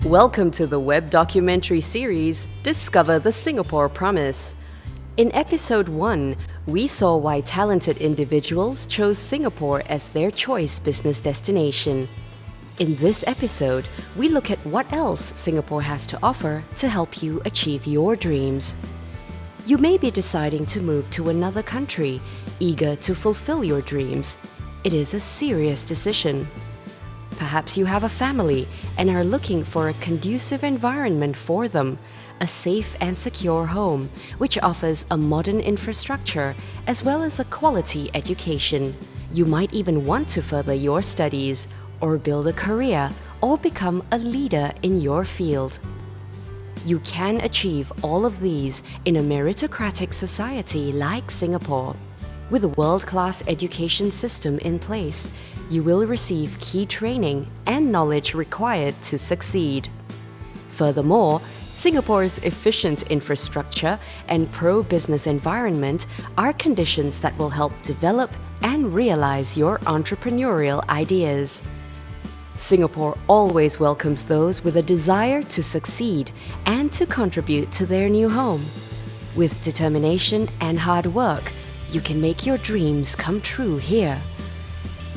Welcome to the web documentary series, Discover the Singapore Promise. In episode 1, we saw why talented individuals chose Singapore as their choice business destination. In this episode, we look at what else Singapore has to offer to help you achieve your dreams. You may be deciding to move to another country, eager to fulfill your dreams. It is a serious decision. Perhaps you have a family and are looking for a conducive environment for them, a safe and secure home which offers a modern infrastructure as well as a quality education. You might even want to further your studies or build a career or become a leader in your field. You can achieve all of these in a meritocratic society like Singapore. With a world-class education system in place, you will receive key training and knowledge required to succeed. Furthermore, Singapore's efficient infrastructure and pro-business environment are conditions that will help develop and realize your entrepreneurial ideas. Singapore always welcomes those with a desire to succeed and to contribute to their new home. With determination and hard work, you can make your dreams come true here.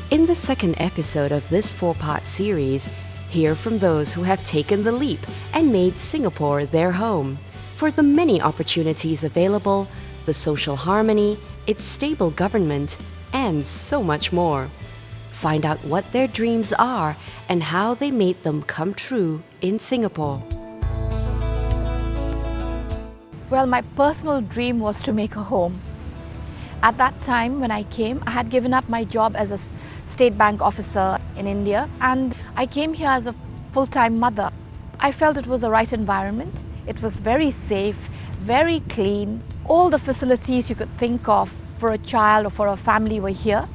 In the second episode of this 4-part series, hear from those who have taken the leap and made Singapore their home, for the many opportunities available, the social harmony, its stable government, and so much more. Find out what their dreams are and how they made them come true in Singapore. Well, my personal dream was to make a home. At that time when I came, I had given up my job as a state bank officer in India, and I came here as a full-time mother. I felt it was the right environment. It was very safe, very clean. All the facilities you could think of for a child or for a family were here.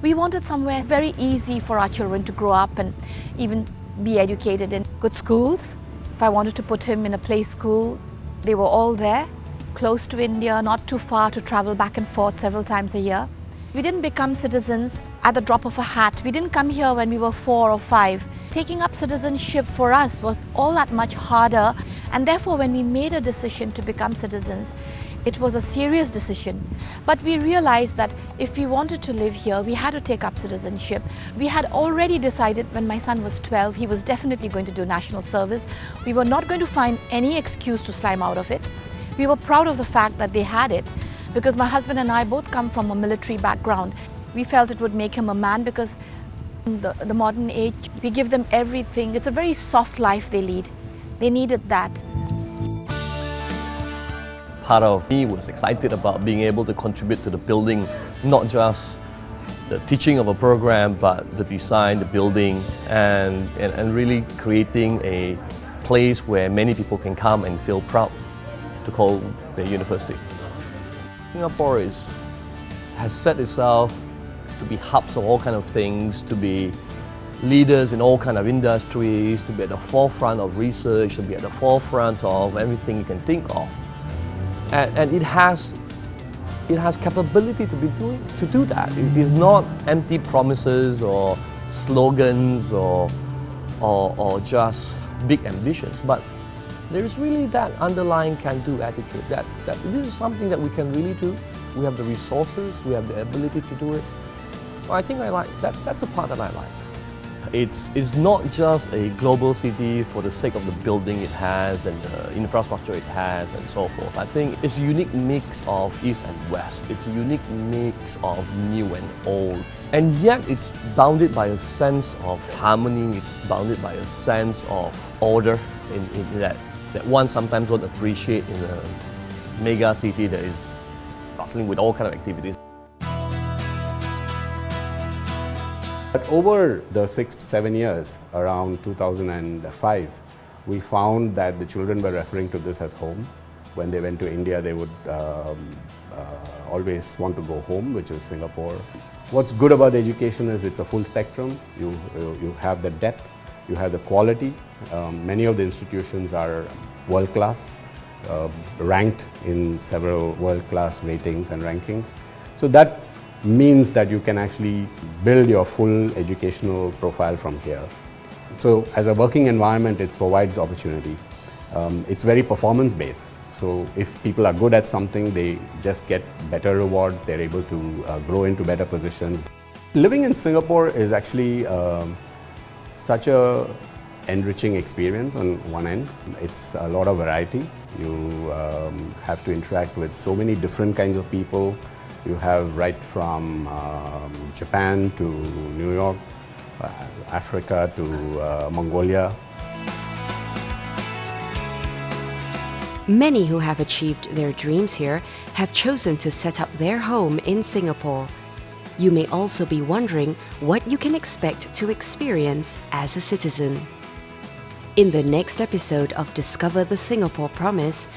We wanted somewhere very easy for our children to grow up and even be educated in good schools. If I wanted to put him in a play school, they were all there. Close to India, not too far to travel back and forth several times a year. We didn't become citizens at the drop of a hat. We didn't come here when we were 4 or 5. Taking up citizenship for us was all that much harder, and therefore when we made a decision to become citizens, it was a serious decision. But we realized that if we wanted to live here, we had to take up citizenship. We had already decided when my son was 12, he was definitely going to do national service. We were not going to find any excuse to slime out of it. We were proud of the fact that they had it, because my husband and I both come from a military background. We felt it would make him a man because in the modern age, we give them everything. It's a very soft life they lead. They needed that. Part of me was excited about being able to contribute to the building, not just the teaching of a program, but the design, the building, and really creating a place where many people can come and feel proud to call their university. Singapore has set itself to be hubs of all kinds of things, to be leaders in all kinds of industries, to be at the forefront of research, to be at the forefront of everything you can think of. And it has capability to do that. It is not empty promises or slogans or just big ambitions, but there is really that underlying can-do attitude that this is something that we can really do. We have the resources, we have the ability to do it. So I think I like that. That's a part that I like. It's not just a global city for the sake of the building it has and the infrastructure it has and so forth. I think it's a unique mix of East and West. It's a unique mix of new and old. And yet it's bounded by a sense of harmony, it's bounded by a sense of order in that one sometimes won't appreciate in a mega city that is bustling with all kinds of activities. But over the 6 to 7 years, around 2005, we found that the children were referring to this as home. When they went to India, they would always want to go home, which is Singapore. What's good about education is it's a full spectrum. You have the depth, you have the quality. Many of the institutions are world-class, ranked in several world-class ratings and rankings. So that means that you can actually build your full educational profile from here. So as a working environment, it provides opportunity. It's very performance-based. So if people are good at something, they just get better rewards, they're able to grow into better positions. Living in Singapore is actually such a enriching experience on one end. It's a lot of variety. You have to interact with so many different kinds of people. You have right from Japan to New York, Africa to Mongolia. Many who have achieved their dreams here have chosen to set up their home in Singapore. You may also be wondering what you can expect to experience as a citizen. In the next episode of Discover the Singapore Promise,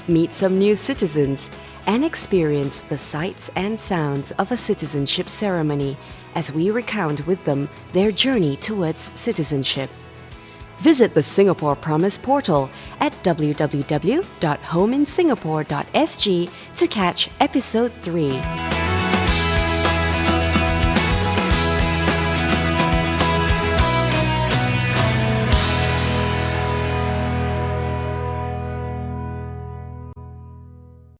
meet some new citizens and experience the sights and sounds of a citizenship ceremony as we recount with them their journey towards citizenship. Visit the Singapore Promise portal at www.homeinsingapore.sg to catch episode 3.